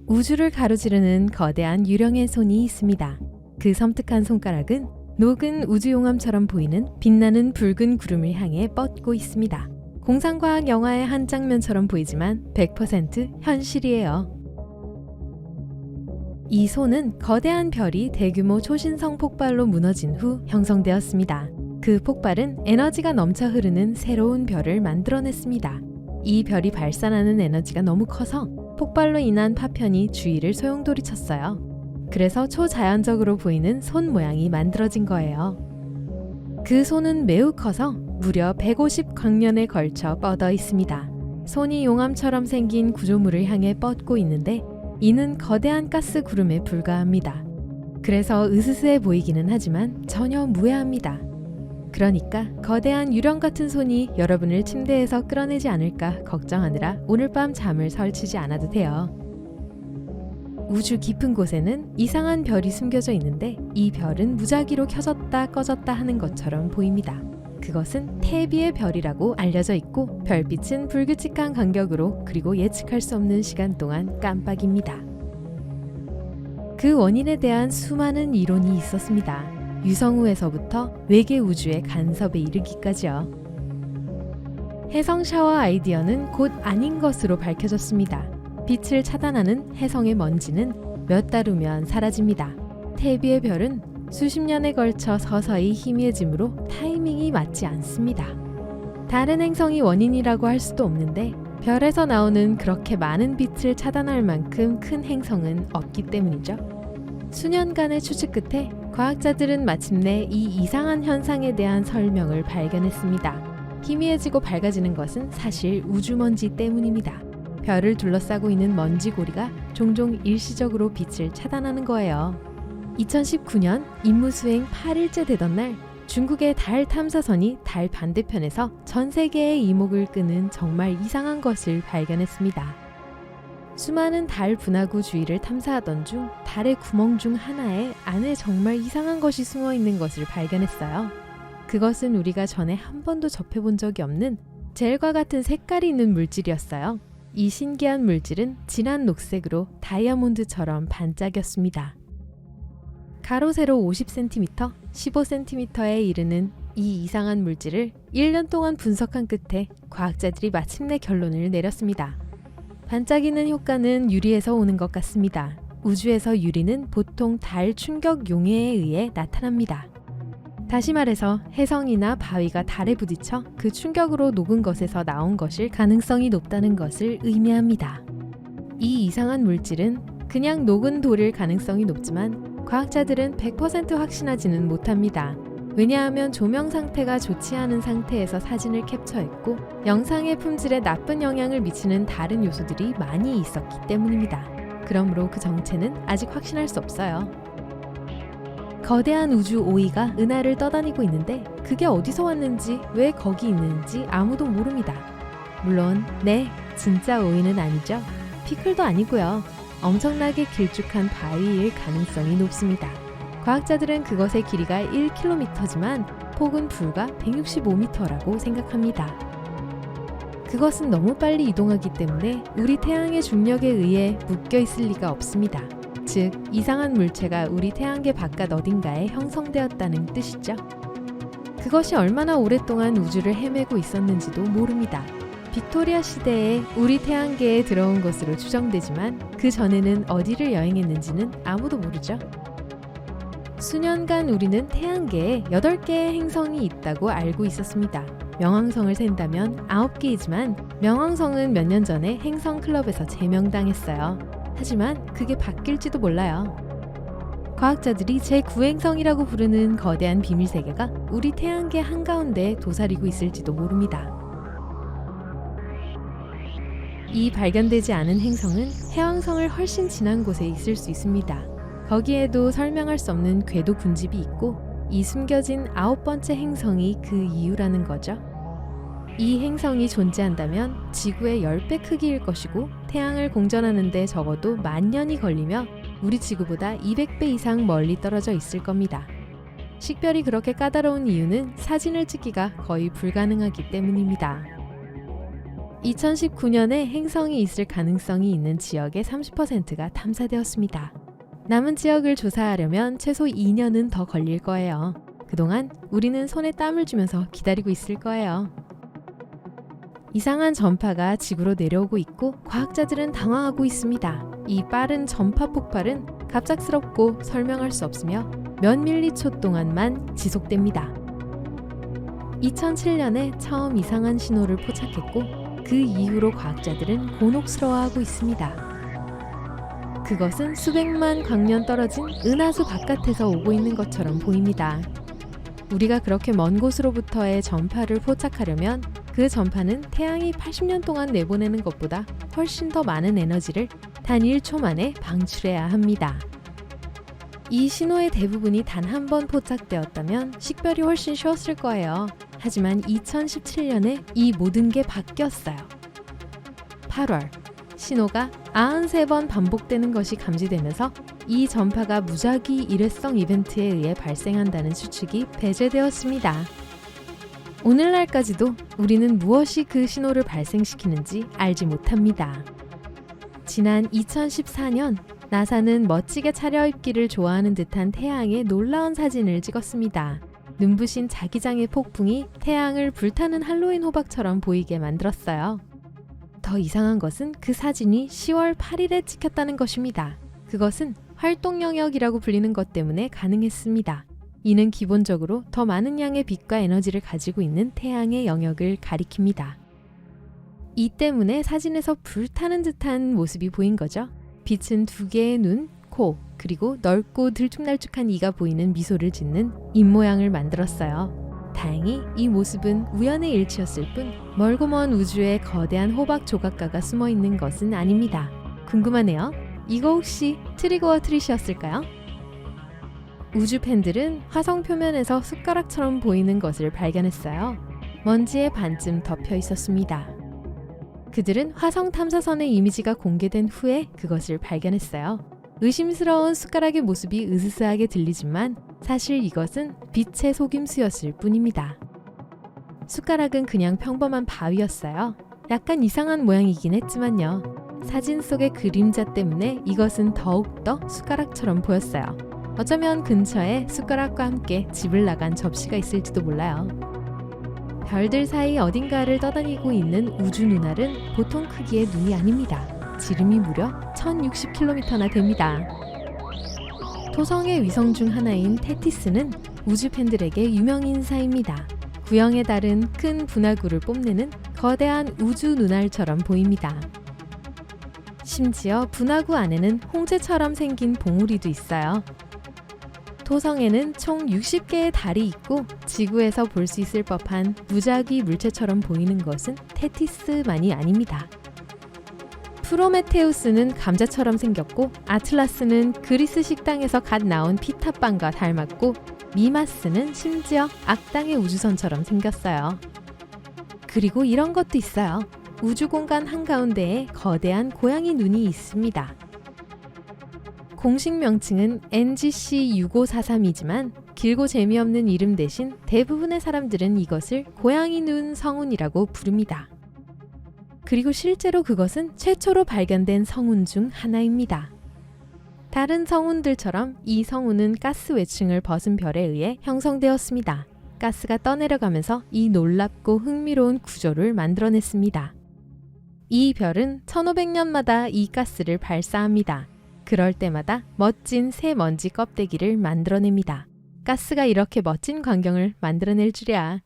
우주를 가로지르는 거대한 유령의 손이 있습니다. 그 섬뜩한 손가락은 녹은 우주용암처럼 보이는 빛나는 붉은 구름을 향해 뻗고 있습니다. 공상과학 영화의 한 장면처럼 보이지만 100% 현실이에요. 이 손은 거대한 별이 대규모 초신성 폭발로 무너진 후 형성되었습니다. 그 폭발은 에너지가 넘쳐 흐르는 새로운 별을 만들어냈습니다. 이 별이 발산하는 에너지가 너무 커서 폭발로 인한 파편이 주위를 소용돌이쳤어요. 그래서 초자연적으로 보이는 손 모양이 만들어진 거예요. 그 손은 매우 커서 무려 150광년에 걸쳐 뻗어 있습니다. 손이 용암처럼 생긴 구조물을 향해 뻗고 있는데 이는 거대한 가스 구름에 불과합니다. 그래서 으스스해 보이기는 하지만 전혀 무해합니다. 그러니까 거대한 유령 같은 손이 여러분을 침대에서 끌어내지 않을까 걱정하느라 오늘 밤 잠을 설치지 않아도 돼요. 우주 깊은 곳에는 이상한 별이 숨겨져 있는데 이 별은 무작위로 켜졌다 꺼졌다 하는 것처럼 보입니다. 그것은 태비의 별이라고 알려져 있고 별빛은 불규칙한 간격으로 그리고 예측할 수 없는 시간 동안 깜빡입니다. 그 원인에 대한 수많은 이론이 있었습니다. 유성우에서부터 외계 우주의 간섭에 이르기까지요. 해성 샤워 아이디어는 곧 아닌 것으로 밝혀졌습니다. 빛을 차단하는 해성의 먼지는 몇 달 후면 사라집니다. 태비의 별은 수십 년에 걸쳐 서서히 희미해지므로 타이밍이 맞지 않습니다. 다른 행성이 원인이라고 할 수도 없는데 별에서 나오는 그렇게 많은 빛을 차단할 만큼 큰 행성은 없기 때문이죠. 수년간의 추측 끝에 과학자들은 마침내 이 이상한 현상에 대한 설명을 발견했습니다. 희미해지고 밝아지는 것은 사실 우주먼지 때문입니다. 별을 둘러싸고 있는 먼지고리가 종종 일시적으로 빛을 차단하는 거예요. 2019년 임무수행 8일째 되던 날 중국의 달 탐사선이 달 반대편에서 전 세계의 이목을 끄는 정말 이상한 것을 발견했습니다. 수많은 달 분화구 주위를 탐사하던 중 달의 구멍 중 하나에 안에 정말 이상한 것이 숨어 있는 것을 발견했어요. 그것은 우리가 전에 한 번도 접해본 적이 없는 젤과 같은 색깔이 있는 물질이었어요. 이 신기한 물질은 진한 녹색으로 다이아몬드처럼 반짝였습니다. 가로 세로 50cm, 15cm에 이르는 이 이상한 물질을 1년 동안 분석한 끝에 과학자들이 마침내 결론을 내렸습니다. 반짝이는 효과는 유리에서 오는 것 같습니다. 우주에서 유리는 보통 달 충격 용해에 의해 나타납니다. 다시 말해서 해성이나 바위가 달에 부딪혀 그 충격으로 녹은 것에서 나온 것일 가능성이 높다는 것을 의미합니다. 이 이상한 물질은 그냥 녹은 돌일 가능성이 높지만 과학자들은 100% 확신하지는 못합니다. 왜냐하면 조명 상태가 좋지 않은 상태에서 사진을 캡처했고 영상의 품질에 나쁜 영향을 미치는 다른 요소들이 많이 있었기 때문입니다. 그러므로 그 정체는 아직 확신할 수 없어요. 거대한 우주 오이가 은하를 떠다니고 있는데 그게 어디서 왔는지 왜 거기 있는지 아무도 모릅니다. 물론 네, 진짜 오이는 아니죠. 피클도 아니고요. 엄청나게 길쭉한 바위일 가능성이 높습니다. 과학자들은 그것의 길이가 1km지만 폭은 불과 165m라고 생각합니다. 그것은 너무 빨리 이동하기 때문에 우리 태양의 중력에 의해 묶여 있을 리가 없습니다. 즉, 이상한 물체가 우리 태양계 바깥 어딘가에 형성되었다는 뜻이죠. 그것이 얼마나 오랫동안 우주를 헤매고 있었는지도 모릅니다. 빅토리아 시대에 우리 태양계에 들어온 것으로 추정되지만 그 전에는 어디를 여행했는지는 아무도 모르죠. 수년간 우리는 태양계에 8개의 행성이 있다고 알고 있었습니다. 명왕성을 센다면 9개이지만 명왕성은 몇 년 전에 행성클럽에서 제명당했어요. 하지만 그게 바뀔지도 몰라요. 과학자들이 제9행성이라고 부르는 거대한 비밀세계가 우리 태양계 한가운데 도사리고 있을지도 모릅니다. 이 발견되지 않은 행성은 해왕성을 훨씬 지난 곳에 있을 수 있습니다. 거기에도 설명할 수 없는 궤도 군집이 있고 이 숨겨진 9번째 행성이 그 이유라는 거죠. 이 행성이 존재한다면 지구의 10배 크기일 것이고 태양을 공전하는 데 적어도 10,000년이 걸리며 우리 지구보다 200배 이상 멀리 떨어져 있을 겁니다. 식별이 그렇게 까다로운 이유는 사진을 찍기가 거의 불가능하기 때문입니다. 2019년에 행성이 있을 가능성이 있는 지역의 30%가 탐사되었습니다. 남은 지역을 조사하려면 최소 2년은 더 걸릴 거예요. 그동안 우리는 손에 땀을 쥐면서 기다리고 있을 거예요. 이상한 전파가 지구로 내려오고 있고 과학자들은 당황하고 있습니다. 이 빠른 전파 폭발은 갑작스럽고 설명할 수 없으며 몇 밀리초 동안만 지속됩니다. 2007년에 처음 이상한 신호를 포착했고 그 이후로 과학자들은 곤혹스러워하고 있습니다. 그것은 수백만 광년 떨어진 은하수 바깥에서 오고 있는 것처럼 보입니다. 우리가 그렇게 먼 곳으로부터의 전파를 포착하려면 그 전파는 태양이 80년 동안 내보내는 것보다 훨씬 더 많은 에너지를 단 1초 만에 방출해야 합니다. 이 신호의 대부분이 단 한 번 포착되었다면 식별이 훨씬 쉬웠을 거예요. 하지만 2017년에 이 모든 게 바뀌었어요. 8월, 신호가 93번 반복되는 것이 감지되면서 이 전파가 무작위 일회성 이벤트에 의해 발생한다는 추측이 배제되었습니다. 오늘날까지도 우리는 무엇이 그 신호를 발생시키는지 알지 못합니다. 지난 2014년 나사는 멋지게 차려입기를 좋아하는 듯한 태양의 놀라운 사진을 찍었습니다. 눈부신 자기장의 폭풍이 태양을 불타는 할로윈 호박처럼 보이게 만들었어요. 더 이상한 것은 그 사진이 10월 8일에 찍혔다는 것입니다. 그것은 활동 영역이라고 불리는 것 때문에 가능했습니다. 이는 기본적으로 더 많은 양의 빛과 에너지를 가지고 있는 태양의 영역을 가리킵니다. 이 때문에 사진에서 불타는 듯한 모습이 보인 거죠. 빛은 두 개의 눈, 코, 그리고 넓고 들쭉날쭉한 이가 보이는 미소를 짓는 입모양을 만들었어요. 다행히 이 모습은 우연의 일치였을 뿐 멀고 먼 우주에 거대한 호박 조각가가 숨어 있는 것은 아닙니다. 궁금하네요. 이거 혹시 트릭 오어 트릿이었을까요? 우주 팬들은 화성 표면에서 숟가락처럼 보이는 것을 발견했어요. 먼지에 반쯤 덮여 있었습니다. 그들은 화성 탐사선의 이미지가 공개된 후에 그것을 발견했어요. 의심스러운 숟가락의 모습이 으스스하게 들리지만 사실 이것은 빛의 속임수였을 뿐입니다. 숟가락은 그냥 평범한 바위였어요. 약간 이상한 모양이긴 했지만요. 사진 속의 그림자 때문에 이것은 더욱더 숟가락처럼 보였어요. 어쩌면 근처에 숟가락과 함께 집을 나간 접시가 있을지도 몰라요. 별들 사이 어딘가를 떠다니고 있는 우주 눈알은 보통 크기의 눈이 아닙니다. 지름이 무려 1060km나 됩니다. 토성의 위성 중 하나인 테티스는 우주 팬들에게 유명 인사입니다. 구형에 다른 큰 분화구를 뽐내는 거대한 우주 눈알처럼 보입니다. 심지어 분화구 안에는 홍채처럼 생긴 봉우리도 있어요. 토성에는 총 60개의 달이 있고 지구에서 볼 수 있을 법한 무작위 물체처럼 보이는 것은 테티스만이 아닙니다. 프로메테우스는 감자처럼 생겼고 아틀라스는 그리스 식당에서 갓 나온 피타빵과 닮았고 미마스는 심지어 악당의 우주선처럼 생겼어요. 그리고 이런 것도 있어요. 우주공간 한가운데에 거대한 고양이 눈이 있습니다. 공식 명칭은 NGC6543이지만 길고 재미없는 이름 대신 대부분의 사람들은 이것을 고양이 눈 성운이라고 부릅니다. 그리고 실제로 그것은 최초로 발견된 성운 중 하나입니다. 다른 성운들처럼 이 성운은 가스 외층을 벗은 별에 의해 형성되었습니다. 가스가 떠내려가면서 이 놀랍고 흥미로운 구조를 만들어냈습니다. 이 별은 1500년마다 이 가스를 발사합니다. 그럴 때마다 멋진 새 먼지 껍데기를 만들어냅니다. 가스가 이렇게 멋진 광경을 만들어낼 줄이야.